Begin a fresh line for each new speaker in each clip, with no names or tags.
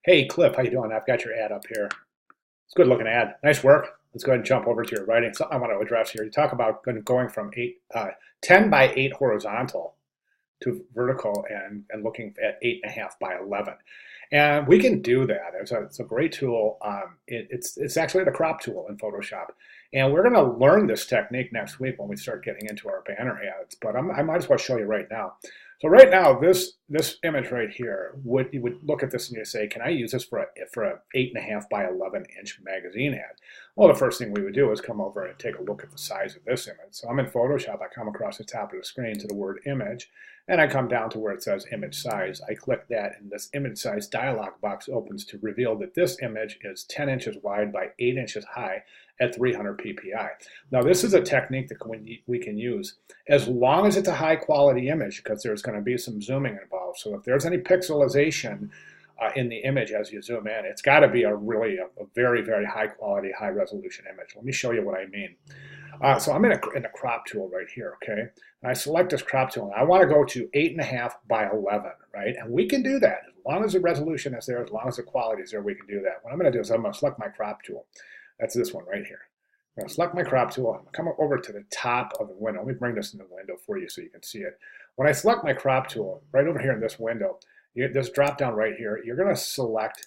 Hey Cliff, how you doing? I've got your ad up here. It's a good looking ad. Nice work. Let's go ahead and jump over to your writing. Something I want to address here. You talk about going from 10 by 8 horizontal to vertical and looking at 8.5 by 11. And we can do that. It's a great tool. It's actually the crop tool in Photoshop. And we're going to learn this technique next week when we start getting into our banner ads. But I might as well show you right now. So right now, this image right here, you would look at this and you say, can I use this for a 8.5 by 11-inch magazine ad? Well, the first thing we would do is come over and take a look at the size of this image. So I'm in Photoshop. I come across the top of the screen to the word image, and I come down to where it says image size. I click that, and this image size dialog box opens to reveal that this image is 10 inches wide by 8 inches high at 300 ppi. Now, this is a technique that we can use as long as it's a high quality image, because there's going to be some zooming involved. So if there's any pixelization in the image as you zoom in, it's got to be a very, very high quality, high resolution image. Let me show you what I mean. So I'm in the crop tool right here, okay? And I select this crop tool, and I want to go to 8.5 by 11, right? And we can do that. As long as the resolution is there, as long as the quality is there, we can do that. What I'm going to do is I'm going to select my crop tool. That's this one right here. I'm going to select my crop tool. I'm going to come over to the top of the window. Let me bring this in the window for you so you can see it. When I select my crop tool, right over here in this window, this drop down right here, you're going to select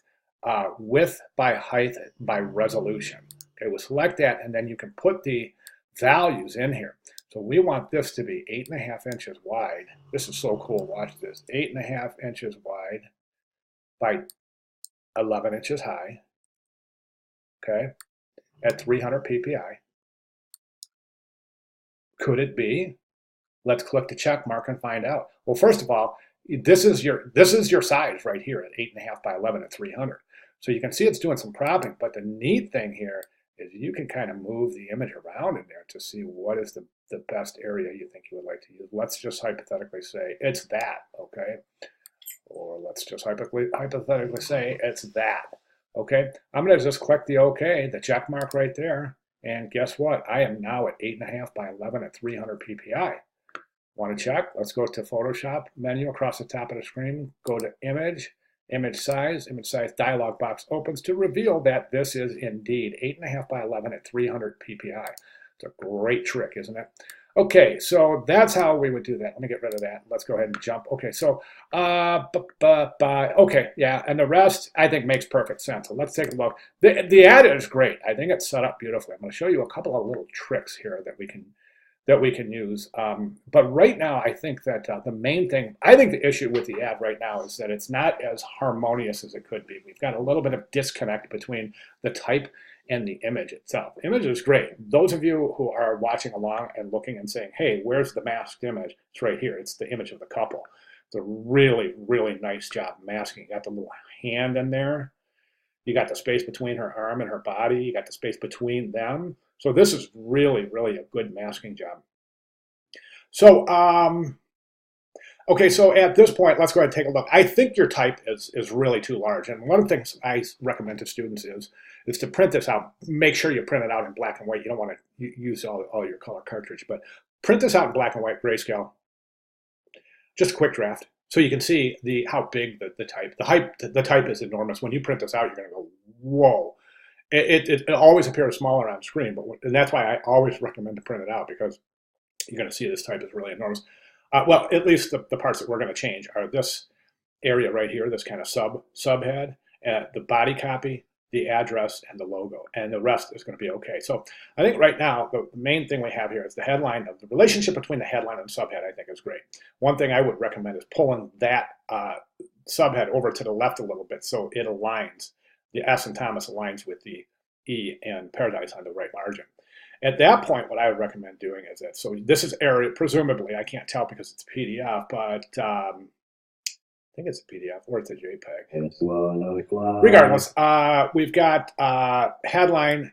width by height by resolution. Okay, we'll select that, and then you can put the values in here. So we want this to be 8.5 inches wide. This is so cool. Watch this. 8.5 inches wide by 11 inches high. Okay, at 300 ppi. Could it be? Let's click the check mark and find out. Well, first of all, this is your size right here at 8.5 by 11 at 300. So you can see it's doing some cropping, but the neat thing here is you can kind of move the image around in there to see what is the best area you think you would like to use. Let's just hypothetically say it's that, okay? Or let's just hypothetically say it's that, okay? I'm going to just click the OK, the check mark right there, and guess what? I am now at 8.5 by 11 at 300 ppi. Want to check? Let's go to Photoshop menu across the top of the screen, go to image size dialog box opens to reveal that this is indeed 8.5 by 11 at 300 ppi. It's a great trick, isn't it? Okay, so that's how we would do that. Let me get rid of that. Let's go ahead and jump. Okay, so, okay, yeah, and the rest I think makes perfect sense. So let's take a look. The ad is great. I think it's set up beautifully. I'm going to show you a couple of little tricks here that we can use. But right now, I think that the main thing, I think the issue with the ad right now is that it's not as harmonious as it could be. We've got a little bit of disconnect between the type and the image itself. The image is great. Those of you who are watching along and looking and saying, hey, where's the masked image? It's right here. It's the image of the couple. It's a really, really nice job masking. You got the little hand in there. You got the space between her arm and her body. You got the space between them. So this is really, really a good masking job. So, okay, so at this point, let's go ahead and take a look. I think your type is really too large. And one of the things I recommend to students is to print this out. Make sure you print it out in black and white. You don't want to use all your color cartridge, but print this out in black and white grayscale. Just a quick draft. So you can see how big the type is enormous. When you print this out, you're going to go, whoa. It always appears smaller on screen, and that's why I always recommend to print it out, because you're going to see this type is really enormous. Well, at least the parts that we're going to change are this area right here, this kind of subhead, the body copy, the address, and the logo, and the rest is going to be okay. So I think right now the main thing we have here is the headline. The relationship between the headline and the subhead, I think, is great. One thing I would recommend is pulling that subhead over to the left a little bit so it aligns. The S in Thomas aligns with the E and Paradise on the right margin. At that point, what I would recommend doing is that, so this is area, presumably, I can't tell because it's a PDF, but I think it's a PDF or it's a JPEG. Regardless, we've got headline,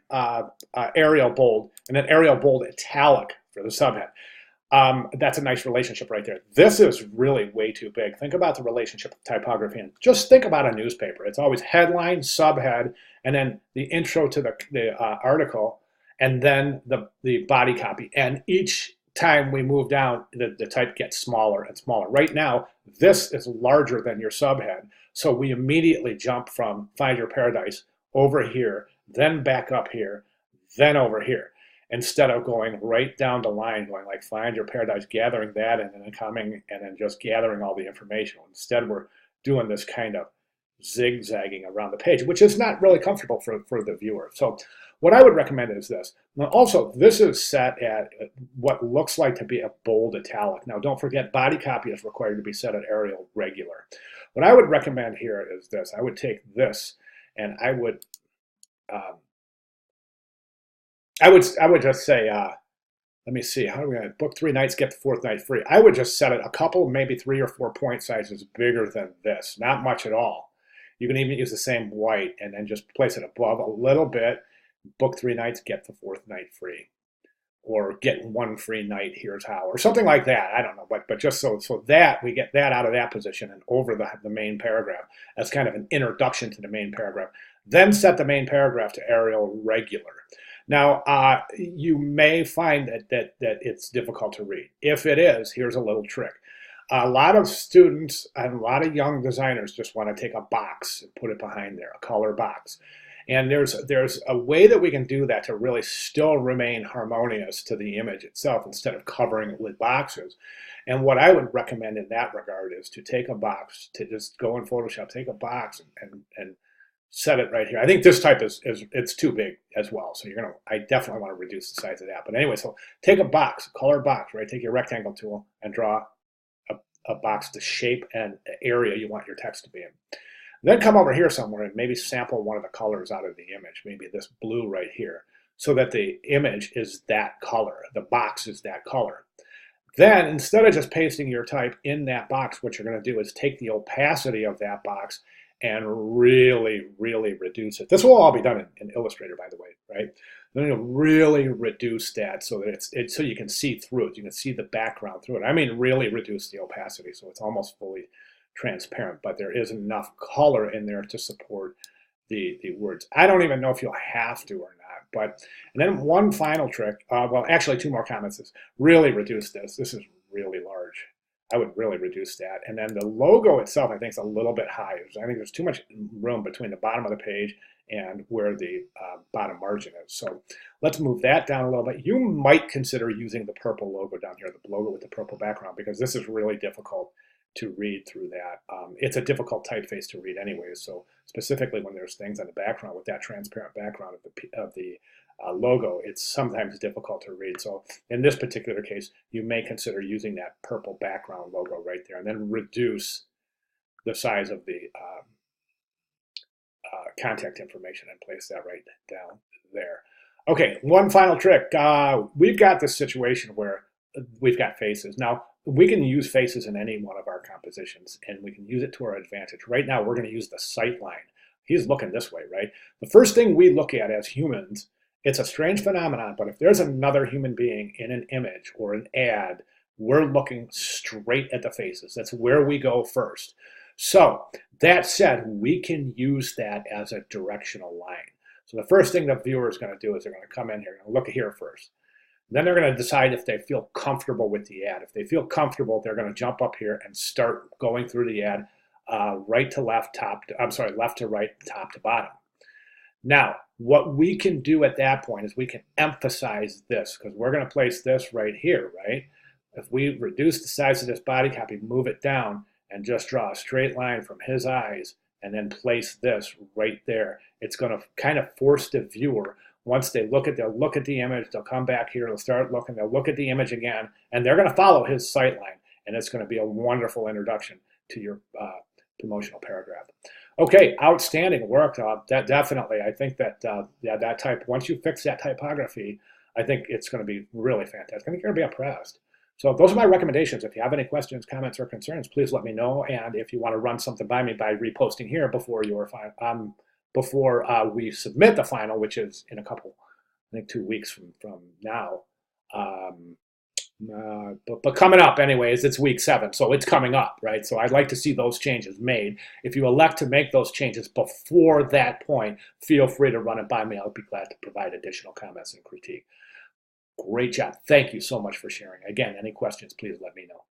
Arial bold, and then Arial bold italic for the subhead. That's a nice relationship right there. This is really way too big. Think about the relationship of typography, and just think about a newspaper. It's always headline, subhead, and then the intro to the article, and then the body copy. And each time we move down, the type gets smaller and smaller. Right now, this is larger than your subhead. So we immediately jump from Find Your Paradise over here, then back up here, then over here, instead of going right down the line, going like Find Your Paradise, gathering that, and then coming and then just gathering all the information. Instead, we're doing this kind of zigzagging around the page, which is not really comfortable for the viewer. So what I would recommend is this. Now also, this is set at what looks like to be a bold italic. Now don't forget, body copy is required to be set at Arial regular. What I would recommend here is this. I would take this and I would just say, let me see, how do we gonna book 3 nights, get the 4th night free? I would just set it a couple, maybe 3 or 4 point sizes bigger than this, not much at all. You can even use the same white and then just place it above a little bit, book 3 nights, get the 4th night free. Or get 1 free night, here's how, or something like that. I don't know, but just so that we get that out of that position and over the main paragraph as kind of an introduction to the main paragraph. Then set the main paragraph to Arial regular. Now, you may find that it's difficult to read. If it is, here's a little trick. A lot of students and a lot of young designers just want to take a box and put it behind there, a color box. And there's a way that we can do that to really still remain harmonious to the image itself instead of covering it with boxes. And what I would recommend in that regard is to take a box, to just go in Photoshop, take a box and set it right here. I think this type it's too big as well. So I definitely want to reduce the size of that. But anyway, so take a box, a color box, right? Take your rectangle tool and draw a box, the shape and area you want your text to be in. Then come over here somewhere and maybe sample one of the colors out of the image, maybe this blue right here, so that the image is that color, the box is that color. Then instead of just pasting your type in that box, what you're going to do is take the opacity of that box and really, really reduce it. This will all be done in Illustrator, by the way, right? Then you'll really reduce that so that so you can see through it. You can see the background through it. I mean, really reduce the opacity so it's almost fully transparent, but there is enough color in there to support the words. I don't even know if you'll have to or not, and then one final trick, well, actually 2 more comments is really reduce this. This is really large. I would really reduce that. And then the logo itself, I think, is a little bit high. I think there's too much room between the bottom of the page and where the bottom margin is. So let's move that down a little bit. You might consider using the purple logo down here, the logo with the purple background, because this is really difficult to read through that. It's a difficult typeface to read anyways, so specifically when there's things on the background with that transparent background of the logo, it's sometimes difficult to read. So in this particular case, you may consider using that purple background logo right there and then reduce the size of the contact information and place that right down there. Okay, one final trick. We've got this situation where we've got faces. Now, we can use faces in any one of our compositions, and we can use it to our advantage. Right now, we're going to use the sight line. He's looking this way, right? The first thing we look at as humans, it's a strange phenomenon, but if there's another human being in an image or an ad, we're looking straight at the faces. That's where we go first. So that said, we can use that as a directional line. So the first thing the viewer is going to do is they're going to come in here and look here first. Then they're going to decide if they feel comfortable with the ad. If they feel comfortable, they're going to jump up here and start going through the ad right to left, left to right, top to bottom. Now, what we can do at that point is we can emphasize this, because we're going to place this right here, right? If we reduce the size of this body copy, move it down, and just draw a straight line from his eyes, and then place this right there, it's going to kind of force the viewer. Once they'll look at the image, they'll come back here, they'll start looking, they'll look at the image again, and they're going to follow his sight line, and it's going to be a wonderful introduction to your promotional paragraph. Okay, outstanding work. That definitely, I think that that type, once you fix that typography, I think it's going to be really fantastic. I think you're going to be impressed. So those are my recommendations. If you have any questions, comments, or concerns, please let me know. And if you want to run something by me by reposting here before we submit the final, which is in a couple, I think 2 weeks from now. But coming up anyways, it's week 7, so it's coming up, right? So I'd like to see those changes made. If you elect to make those changes before that point, feel free to run it by me. I'll be glad to provide additional comments and critique. Great job. Thank you so much for sharing. Again, any questions, please let me know.